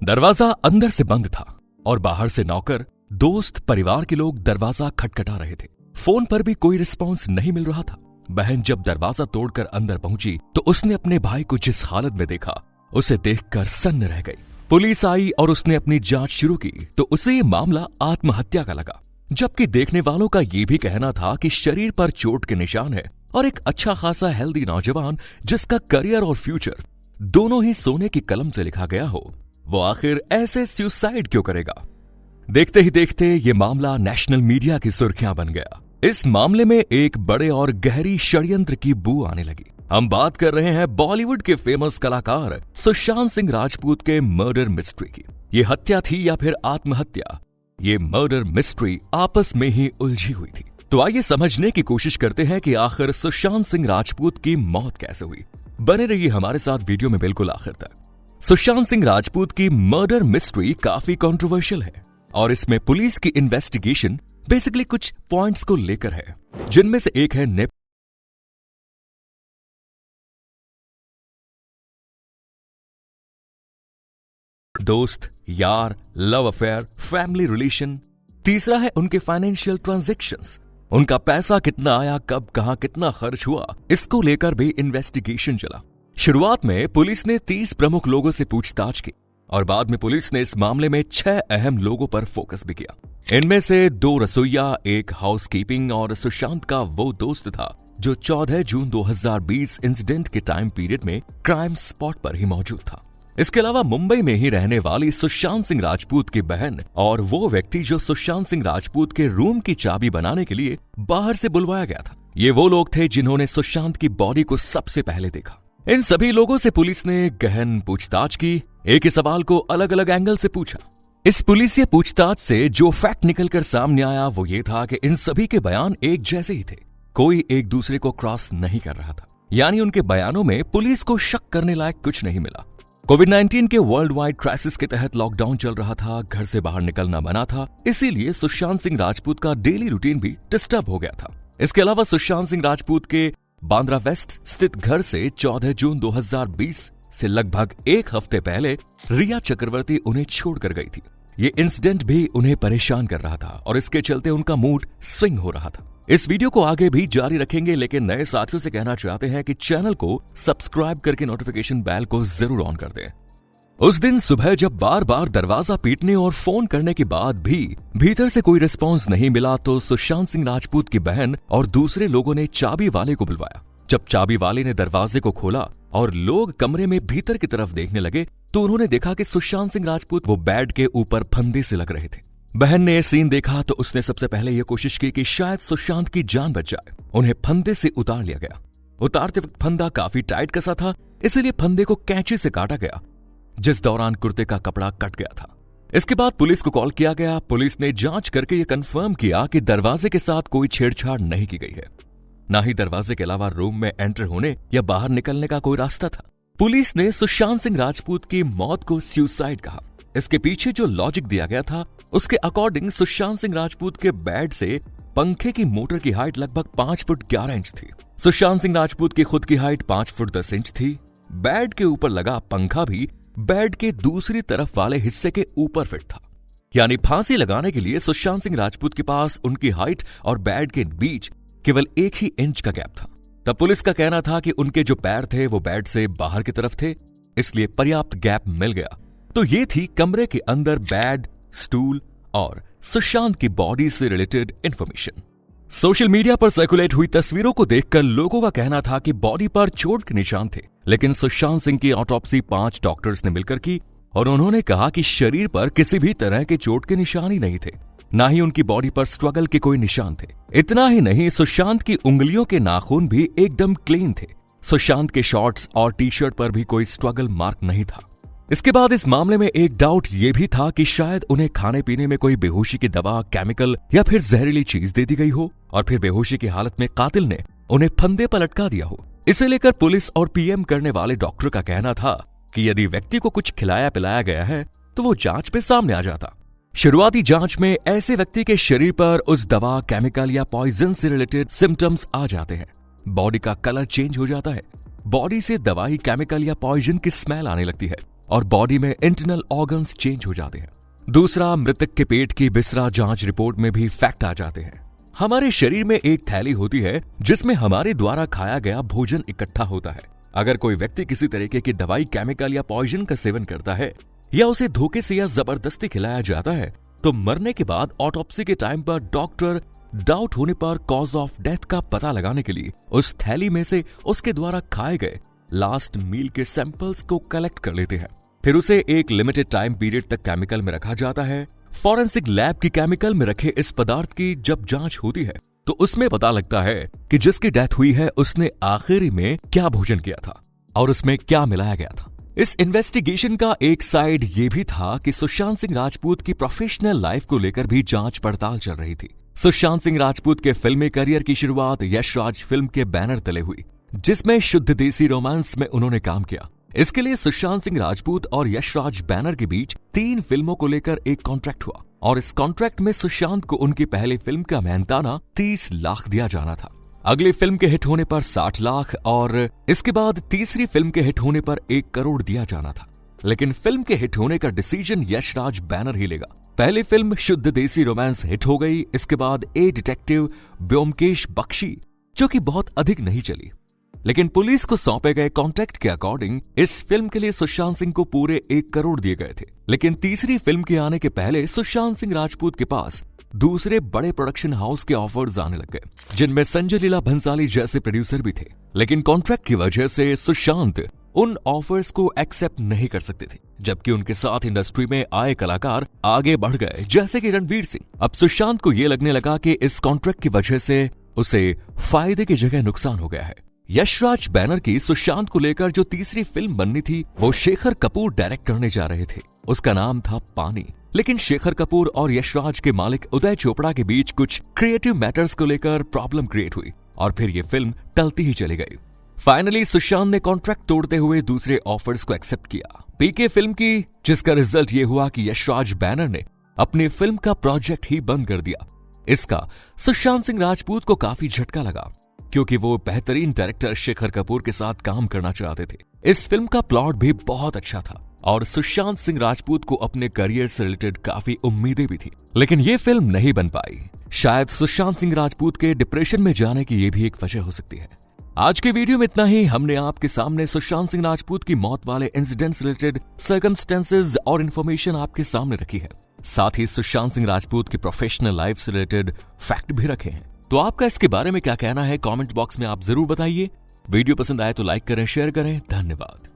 दरवाजा अंदर से बंद था और बाहर से नौकर, दोस्त, परिवार के लोग दरवाजा खटखटा रहे थे। फोन पर भी कोई रिस्पॉन्स नहीं मिल रहा था। बहन जब दरवाजा तोड़कर अंदर पहुंची तो उसने अपने भाई को जिस हालत में देखा, उसे देखकर सन्न रह गई। पुलिस आई और उसने अपनी जांच शुरू की तो उसे ये मामला आत्महत्या का लगा, जबकि देखने वालों का ये भी कहना था कि शरीर पर चोट के निशान है और एक अच्छा खासा हेल्दी नौजवान जिसका करियर और फ्यूचर दोनों ही सोने की कलम से लिखा गया हो, वो आखिर ऐसे सुसाइड क्यों करेगा। देखते ही देखते ये मामला नेशनल मीडिया की सुर्खियां बन गया। इस मामले में एक बड़े और गहरी षड्यंत्र की बू आने लगी। हम बात कर रहे हैं बॉलीवुड के फेमस कलाकार सुशांत सिंह राजपूत के मर्डर मिस्ट्री की। ये हत्या थी या फिर आत्महत्या, ये मर्डर मिस्ट्री आपस में ही उलझी हुई थी। तो आइए समझने की कोशिश करते हैं कि आखिर सुशांत सिंह राजपूत की मौत कैसे हुई। बने रहिए हमारे साथ वीडियो में बिल्कुल आखिर तक। सुशांत सिंह राजपूत की मर्डर मिस्ट्री काफी कंट्रोवर्शियल है और इसमें पुलिस की इन्वेस्टिगेशन बेसिकली कुछ पॉइंट्स को लेकर है, जिनमें से एक है दोस्त, यार, लव अफेयर, फैमिली रिलेशन। तीसरा है उनके फाइनेंशियल ट्रांजैक्शंस, उनका पैसा कितना आया, कब, कहां, कितना खर्च हुआ, इसको लेकर भी इन्वेस्टिगेशन चला। शुरुआत में पुलिस ने 30 प्रमुख लोगों से पूछताछ की और बाद में पुलिस ने इस मामले में 6 अहम लोगों पर फोकस भी किया। इनमें से 2 रसोइया, एक हाउसकीपिंग और सुशांत का वो दोस्त था जो 14 जून 2020 इंसिडेंट के टाइम पीरियड में क्राइम स्पॉट पर ही मौजूद था। इसके अलावा मुंबई में ही रहने वाली सुशांत सिंह राजपूत की बहन और वो व्यक्ति जो सुशांत सिंह राजपूत के रूम की चाबी बनाने के लिए बाहर से बुलवाया गया था। ये वो लोग थे जिन्होंने सुशांत की बॉडी को सबसे पहले देखा। इन सभी लोगों से पुलिस ने गहन पूछताछ की, एक ही सवाल को अलग अलग एंगल से पूछा। इस पुलिसिया पूछताछ से जो फैक्ट निकलकर सामने आया वो ये था कि इन सभी के बयान एक जैसे ही थे, कोई एक दूसरे को क्रॉस नहीं कर रहा था, यानी उनके बयानों में पुलिस को शक करने लायक कुछ नहीं मिला। कोविड-19 के वर्ल्ड वाइड क्राइसिस के तहत लॉकडाउन चल रहा था, घर से बाहर निकलना मना था, इसीलिए सुशांत सिंह राजपूत का डेली रूटीन भी डिस्टर्ब हो गया था। इसके अलावा सुशांत सिंह राजपूत के बांद्रा वेस्ट स्थित घर से 14 जून 2020 से लगभग एक हफ्ते पहले रिया चक्रवर्ती उन्हें छोड़कर गई थी। ये इंसिडेंट भी उन्हें परेशान कर रहा था और इसके चलते उनका मूड स्विंग हो रहा था। इस वीडियो को आगे भी जारी रखेंगे, लेकिन नए साथियों से कहना चाहते हैं कि चैनल को सब्सक्राइब करके नोटिफिकेशन बेल को जरूर ऑन कर दें। उस दिन सुबह जब बार बार दरवाजा पीटने और फोन करने के बाद भी भीतर से कोई रिस्पॉन्स नहीं मिला तो सुशांत सिंह राजपूत की बहन और दूसरे लोगों ने चाबी वाले को बुलवाया। जब चाबी वाले ने दरवाजे को खोला और लोग कमरे में भीतर की तरफ देखने लगे तो उन्होंने देखा कि सुशांत सिंह राजपूत वो बेड के ऊपर फंदे से लग रहे थे। बहन ने यह सीन देखा तो उसने सबसे पहले यह कोशिश की कि शायद सुशांत की जान बच जाए। उन्हें फंदे से उतार लिया गया। उतारते वक्त फंदा काफी टाइट कसा था, इसीलिए फंदे को कैंची से काटा गया, जिस दौरान कुर्ते का कपड़ा कट गया था। इसके बाद पुलिस को कॉल किया गया। पुलिस ने जांच करके यह कंफर्म किया कि दरवाजे के साथ कोई छेड़छाड़ नहीं की गई है, ना ही दरवाजे के अलावा रूम में एंटर होने या बाहर निकलने का कोई रास्ता था। पुलिस ने सुशांत सिंह राजपूत की मौत को सुसाइड कहा। इसके पीछे जो लॉजिक दिया गया था उसके अकॉर्डिंग सुशांत सिंह राजपूत के बेड से पंखे की मोटर की हाइट लगभग 5 फुट 11 इंच थी। सुशांत सिंह राजपूत की खुद की हाइट 5 फुट 10 इंच थी। बेड के ऊपर लगा पंखा भी बेड के दूसरी तरफ वाले हिस्से के ऊपर फिट था, यानी फांसी लगाने के लिए सुशांत सिंह राजपूत के पास उनकी हाइट और बेड के बीच केवल 1 ही इंच का गैप था। तब पुलिस का कहना था कि उनके जो पैर थे वो बेड से बाहर की तरफ थे, इसलिए पर्याप्त गैप मिल गया। तो ये थी कमरे के अंदर बेड, स्टूल और सुशांत की बॉडी से रिलेटेड इंफॉर्मेशन। सोशल मीडिया पर सर्कुलेट हुई तस्वीरों को देखकर लोगों का कहना था कि बॉडी पर चोट के निशान थे, लेकिन सुशांत सिंह की ऑटोप्सी 5 डॉक्टर्स ने मिलकर की और उन्होंने कहा कि शरीर पर किसी भी तरह के चोट के निशान ही नहीं थे, ना ही उनकी बॉडी पर स्ट्रगल के कोई निशान थे। इतना ही नहीं, सुशांत की उंगलियों के नाखून भी एकदम क्लीन थे। सुशांत के शॉर्ट्स और टी शर्ट पर भी कोई स्ट्रगल मार्क नहीं था। इसके बाद इस मामले में एक डाउट ये भी था कि शायद उन्हें खाने पीने में कोई बेहोशी की दवा, केमिकल या फिर जहरीली चीज दे दी गई हो और फिर बेहोशी की हालत में कातिल ने उन्हें फंदे पर लटका दिया हो। इसे लेकर पुलिस और पीएम करने वाले डॉक्टर का कहना था कि यदि व्यक्ति को कुछ खिलाया पिलाया गया है तो वो जांच पे सामने आ जाता। शुरुआती जांच में ऐसे व्यक्ति के शरीर पर उस दवा, केमिकल या पॉइजन से रिलेटेड सिम्टम्स आ जाते हैं। बॉडी का कलर चेंज हो जाता है, बॉडी से दवाई, केमिकल या पॉइजन की स्मेल आने लगती है और बॉडी में इंटरनल ऑर्गन्स चेंज हो जाते हैं। दूसरा, मृतक के पेट की बिसरा जांच रिपोर्ट में भी फैक्ट आ जाते हैं। हमारे शरीर में एक थैली होती है जिसमें हमारे द्वारा खाया गया भोजन इकट्ठा होता है। अगर कोई व्यक्ति किसी तरीके की दवाई, केमिकल या पॉइजन का सेवन करता है या उसे धोखे से या जबरदस्ती खिलाया जाता है तो मरने के बाद ऑटोप्सी के टाइम पर डॉक्टर डाउट होने पर कॉज ऑफ डेथ का पता लगाने के लिए उस थैली में से उसके द्वारा खाए गए लास्ट मील के सैंपल्स को कलेक्ट कर लेते हैं। फिर उसे एक लिमिटेड टाइम पीरियड तक केमिकल में रखा जाता है। फॉरेंसिक लैब की केमिकल में रखे इस पदार्थ की जब जांच होती है तो उसमें पता लगता है कि जिसकी डेथ हुई है उसने आखिरी में क्या भोजन किया था और उसमें क्या मिलाया गया था। इस इन्वेस्टिगेशन का एक साइड ये भी था कि सुशांत सिंह राजपूत की प्रोफेशनल लाइफ को लेकर भी जांच पड़ताल चल रही थी। सुशांत सिंह राजपूत के फिल्मी करियर की शुरुआत यशराज फिल्म के बैनर तले हुई, जिसमें शुद्ध देसी रोमांस में उन्होंने काम किया। इसके लिए सुशांत सिंह राजपूत और यशराज बैनर के बीच 3 फिल्मों को लेकर एक कॉन्ट्रैक्ट हुआ और इस कॉन्ट्रैक्ट में सुशांत को उनकी पहली फिल्म का मेहनताना 30 लाख दिया जाना था। अगली फिल्म के हिट होने पर 60 लाख और इसके बाद तीसरी फिल्म के हिट होने पर 1 करोड़ दिया जाना था। लेकिन फिल्म के हिट होने का डिसीजन यशराज बैनर ही लेगा। पहली फिल्म शुद्ध देसी रोमांस हिट हो गई। इसके बाद ए डिटेक्टिव ब्योमकेश बख्शी, जो कि बहुत अधिक नहीं चली, लेकिन पुलिस को सौंपे गए कॉन्ट्रैक्ट के अकॉर्डिंग इस फिल्म के लिए सुशांत सिंह को पूरे 1 करोड़ दिए गए थे। लेकिन तीसरी फिल्म के आने के पहले सुशांत सिंह राजपूत के पास दूसरे बड़े प्रोडक्शन हाउस के ऑफर्स आने लग गए, जिनमें संजय लीला भंसाली जैसे प्रोड्यूसर भी थे। लेकिन कॉन्ट्रैक्ट की वजह से सुशांत उन ऑफर्स को एक्सेप्ट नहीं कर सकते थे, जबकि उनके साथ इंडस्ट्री में आए कलाकार आगे बढ़ गए, जैसे कि रणवीर सिंह। अब सुशांत को यह लगने लगा कि इस कॉन्ट्रैक्ट की वजह से उसे फायदे की जगह नुकसान हो गया है। यशराज बैनर की सुशांत को लेकर जो तीसरी फिल्म बननी थी वो शेखर कपूर डायरेक्ट करने जा रहे थे। उसका नाम था पानी। लेकिन शेखर कपूर और यशराज के मालिक उदय चोपड़ा के बीच कुछ क्रिएटिव मैटर्स को लेकर प्रॉब्लम क्रिएट हुई और फिर ये फिल्म टलती ही चली गई। फाइनली सुशांत ने कॉन्ट्रैक्ट तोड़ते हुए दूसरे ऑफर्स को एक्सेप्ट किया, पीके फिल्म की, जिसका रिजल्ट ये हुआ कि यशराज बैनर ने अपनी फिल्म का प्रोजेक्ट ही बंद कर दिया। इसका सुशांत सिंह राजपूत को काफी झटका लगा, क्योंकि वो बेहतरीन डायरेक्टर शेखर कपूर के साथ काम करना चाहते थे। इस फिल्म का प्लॉट भी बहुत अच्छा था और सुशांत सिंह राजपूत को अपने करियर से रिलेटेड काफी उम्मीदें भी थी, लेकिन ये फिल्म नहीं बन पाई। शायद सुशांत सिंह राजपूत के डिप्रेशन में जाने की ये भी एक वजह हो सकती है। आज के वीडियो में इतना ही। हमने आपके सामने सुशांत सिंह राजपूत की मौत वाले इंसिडेंट्स रिलेटेड सर्कमस्टेंसेज और इन्फॉर्मेशन आपके सामने रखी है। साथ ही सुशांत सिंह राजपूत की प्रोफेशनल लाइफ से रिलेटेड फैक्ट भी रखे हैं। तो आपका इसके बारे में क्या कहना है कमेंट बॉक्स में आप जरूर बताइए। वीडियो पसंद आए तो लाइक करें, शेयर करें। धन्यवाद।